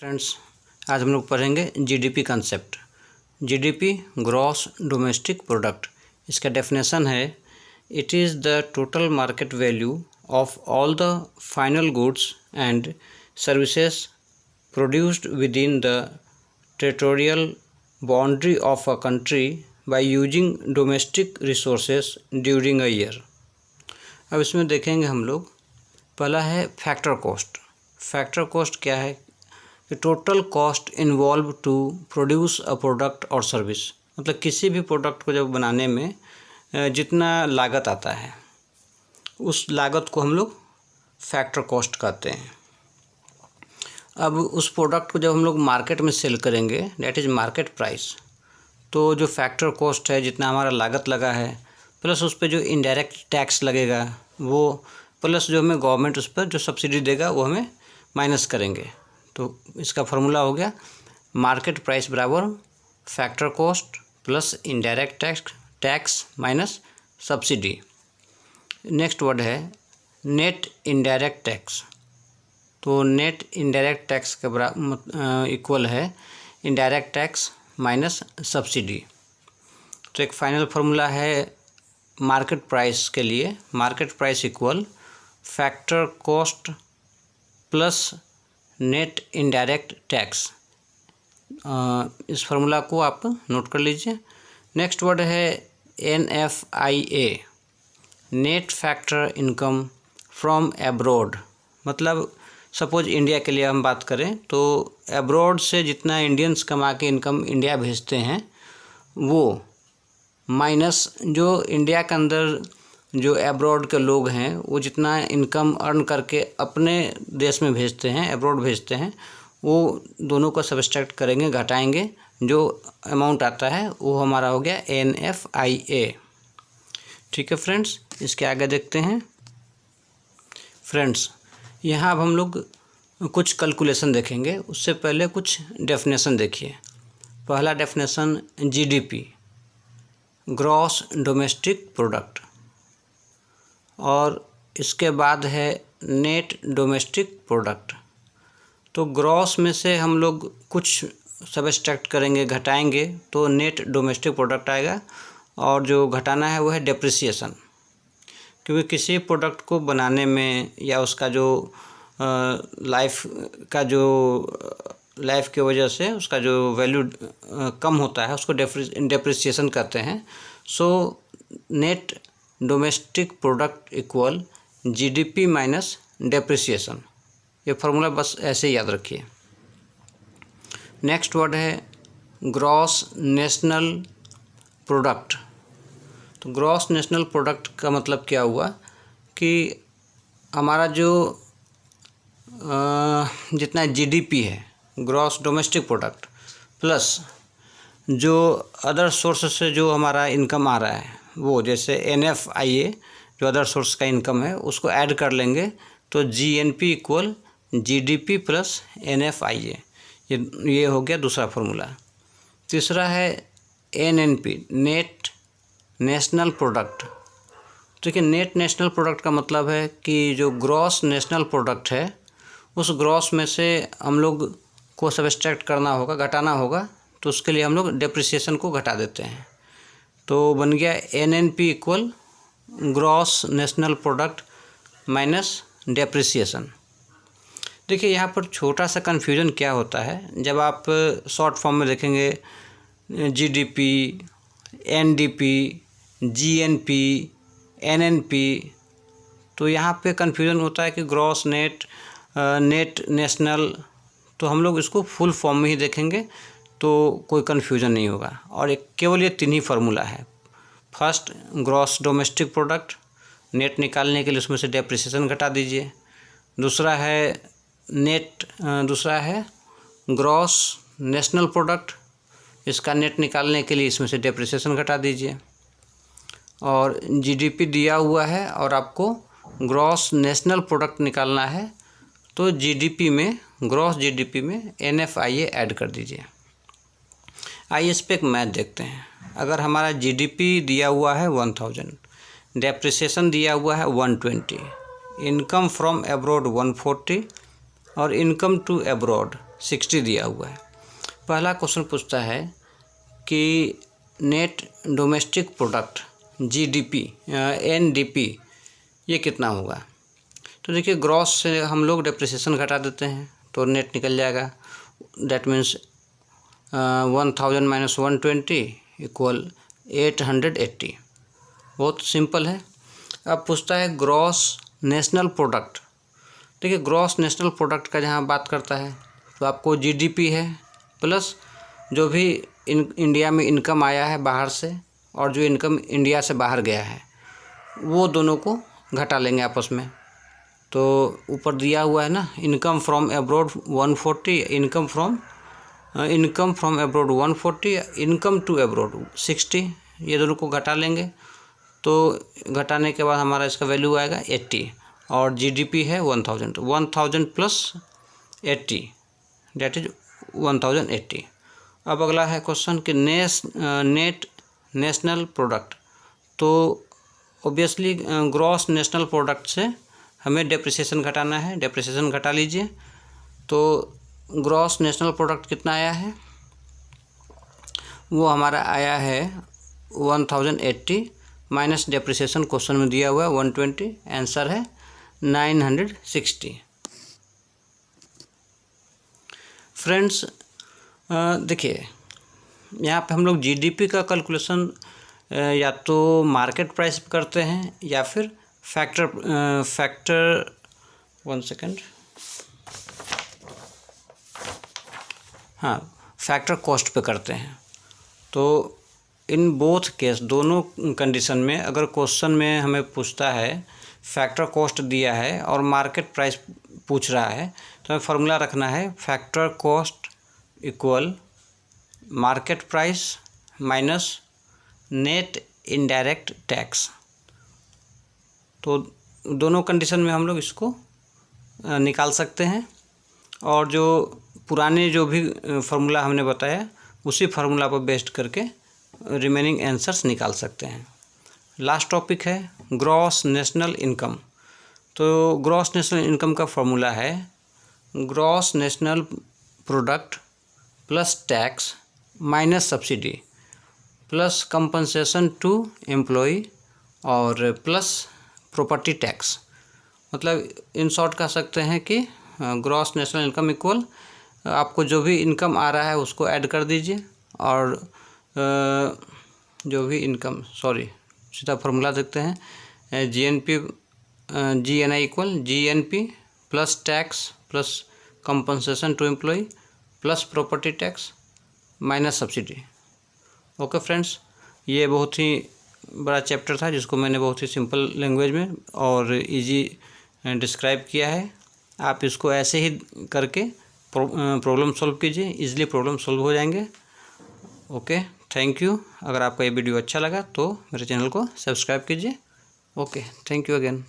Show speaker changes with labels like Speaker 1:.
Speaker 1: Friends, आज हम लोग पढ़ेंगे GDP concept. GDP gross domestic product, इसका डेफिनेशन है it is the total market value of all the final goods and services produced with in the territorial boundary of a country by using domestic resources during a year. अब इसमें देखेंगे हम लोग, पहला है factor cost. Factor cost क्या है? Total cost involve to produce a product और सर्विस, मतलब किसी भी प्रोडक्ट को जब बनाने में जितना लागत आता है उस लागत को हम लोग फैक्टर कॉस्ट कहते हैं। अब उस प्रोडक्ट को जब हम लोग मार्केट में सेल करेंगे, दैट इज़ मार्केट प्राइस, तो जो फैक्टर कॉस्ट है, जितना हमारा लागत लगा है प्लस उस पर जो इनडायरेक्ट टैक्स लगेगा वो, प्लस जो हमें गवर्नमेंट उस पर जो सब्सिडी देगा वो हमें माइनस करेंगे। तो इसका फार्मूला हो गया मार्केट प्राइस बराबर factor cost plus indirect tax minus subsidy. Next word है नेट इनडायरेक्ट टैक्स। तो नेट इनडायरेक्ट टैक्स के बराबर इक्वल है इनडायरेक्ट टैक्स माइनस सब्सिडी। तो एक फाइनल फार्मूला है मार्केट प्राइस के लिए, market price equal factor cost plus net indirect tax. इस फार्मूला को आप नोट कर लीजिए। नेक्स्ट वर्ड है NFIA, net factor income from abroad. मतलब सपोज इंडिया के लिए हम बात करें तो एब्रॉड से जितना इंडियंस कमा के इनकम इंडिया भेजते हैं वो माइनस जो इंडिया के अंदर जो एब्रॉड के लोग हैं वो जितना इनकम अर्न करके अपने देश में भेजते हैं, एब्रॉड भेजते हैं, वो दोनों को सब्सट्रैक्ट करेंगे, घटाएंगे, जो अमाउंट आता है वो हमारा हो गया NFIA। ठीक है फ्रेंड्स, इसके आगे देखते हैं। फ्रेंड्स, यहाँ अब हम लोग कुछ कैलकुलेशन देखेंगे, उससे पहले कुछ डेफिनेशन देखिए। पहला definition GDP, gross domestic product, और इसके बाद है नेट डोमेस्टिक प्रोडक्ट। तो ग्रॉस में से हम लोग कुछ सब्सट्रैक्ट करेंगे, घटाएंगे, तो नेट डोमेस्टिक प्रोडक्ट आएगा, और जो घटाना है वो है डेप्रिसिएशन, क्योंकि किसी प्रोडक्ट को बनाने में या उसका जो लाइफ की वजह से उसका जो वैल्यू कम होता है उसको डेप्रिसिएशन कहते हैं। So net domestic product equal GDP minus depreciation. ये फार्मूला बस ऐसे ही याद रखिए। नेक्स्ट वर्ड है ग्रॉस नेशनल प्रोडक्ट। तो ग्रॉस नेशनल प्रोडक्ट का मतलब क्या हुआ कि हमारा जो जितना GDP है, ग्रॉस डोमेस्टिक प्रोडक्ट, प्लस जो अदर सोर्स से जो हमारा इनकम आ रहा है वो, जैसे NFIA जो अदर सोर्स का इनकम है उसको ऐड कर लेंगे, तो GNP equal GDP plus NFIA। ये हो गया दूसरा फार्मूला। तीसरा है NNP, नेट नेशनल प्रोडक्ट। देखिए, नेट नेशनल प्रोडक्ट का मतलब है कि जो ग्रॉस नेशनल प्रोडक्ट है उस ग्रॉस में से हम लोग को सब्सट्रैक्ट करना होगा, घटाना होगा, तो उसके लिए हम लोग डेप्रिसिएशन को घटा देते हैं। तो बन गया NNP equal gross national product minus depreciation. देखिए, यहाँ पर छोटा सा कन्फ्यूजन क्या होता है, जब आप शॉर्ट फॉर्म में देखेंगे GDP, NDP, GNP, NNP, तो यहाँ पे कन्फ्यूजन होता है कि ग्रॉस नेट नेशनल, तो हम लोग इसको फुल फॉर्म में ही देखेंगे तो कोई कन्फ्यूजन नहीं होगा। और एक केवल ये तीन ही फार्मूला है। First gross domestic product, net निकालने के लिए उसमें से डेप्रिसिएशन घटा दीजिए। दूसरा है ग्रॉस नेशनल प्रोडक्ट, इसका नेट निकालने के लिए इसमें से डेप्रिसिएशन घटा दीजिए। और GDP दिया हुआ है और आपको ग्रॉस नेशनल प्रोडक्ट निकालना है, तो ग्रॉस GDP में NFIA ऐड कर दीजिए। आइए इस पर एक मैथ देखते हैं। अगर हमारा GDP दिया हुआ है 1000, डेप्रिसिएशन दिया हुआ है 120, इनकम फ्रॉम एब्रॉड 140 और इनकम टू एब्रॉड 60 दिया हुआ है। पहला क्वेश्चन पूछता है कि net domestic product GDP NDP ये कितना होगा। तो देखिए ग्रॉस से हम लोग डेप्रिसिएशन घटा देते हैं तो नेट निकल जाएगा। That means 1000 - 120 = 880। बहुत सिंपल है। अब पूछता है ग्रॉस नेशनल प्रोडक्ट। देखिए ग्रॉस नेशनल प्रोडक्ट का जहाँ बात करता है तो आपको GDP है प्लस जो भी इंडिया में इनकम आया है बाहर से और जो इनकम इंडिया से बाहर गया है वो दोनों को घटा लेंगे आपस में। तो ऊपर दिया हुआ है ना, income from abroad 140, income from abroad 140, income to abroad 60, ये दोनों को घटा लेंगे। तो घटाने के बाद हमारा इसका वैल्यू आएगा 80 और GDP है 1000 प्लस 80 दैट इज 1080। अब अगला है क्वेश्चन कि नेट नेशनल प्रोडक्ट। तो ऑब्वियसली ग्रॉस नेशनल प्रोडक्ट से हमें डेप्रिसिएशन घटाना है। डेप्रिसिएशन घटा लीजिए तो ग्रॉस नेशनल प्रोडक्ट कितना आया है, वो हमारा आया है 1080 माइनस डेप्रिसिएशन क्वेश्चन में दिया हुआ है 120, आंसर है 960। फ्रेंड्स देखिए यहाँ पे हम लोग GDP का कैलकुलेशन या तो मार्केट प्राइस पे करते हैं या फिर फैक्टर 1 सेकेंड, हाँ फैक्टर कॉस्ट पे करते हैं। तो इन बोथ केस दोनों कंडीशन में अगर क्वेश्चन में हमें पूछता है फैक्टर कॉस्ट दिया है और मार्केट प्राइस पूछ रहा है तो हमें फार्मूला रखना है factor cost equal market price minus net indirect tax. तो दोनों कंडीशन में हम लोग इसको निकाल सकते हैं और जो पुराने जो भी फार्मूला हमने बताया उसी फार्मूला पर बेस्ड करके रिमेनिंग आंसर्स निकाल सकते हैं। लास्ट टॉपिक है ग्रॉस नेशनल इनकम। तो ग्रॉस नेशनल इनकम का फार्मूला है gross national product plus tax minus subsidy plus compensation to employ और प्लस प्रॉपर्टी टैक्स। मतलब इन शॉर्ट कह सकते हैं कि ग्रॉस नेशनल इनकम इक्वल आपको जो भी इनकम आ रहा है उसको ऐड कर दीजिए और जो भी इनकम सीधा फार्मूला देखते हैं GNI equal GNP plus tax plus compensation to employ plus property tax minus subsidy. Okay friends, ये बहुत ही बड़ा चैप्टर था जिसको मैंने बहुत ही सिंपल लैंग्वेज में और इजी डिस्क्राइब किया है। आप इसको ऐसे ही करके प्रॉब्लम सॉल्व कीजिए, इजीली प्रॉब्लम सॉल्व हो जाएंगे। Okay, thank you. अगर आपका ये वीडियो अच्छा लगा तो मेरे चैनल को सब्सक्राइब कीजिए। Okay, thank you again.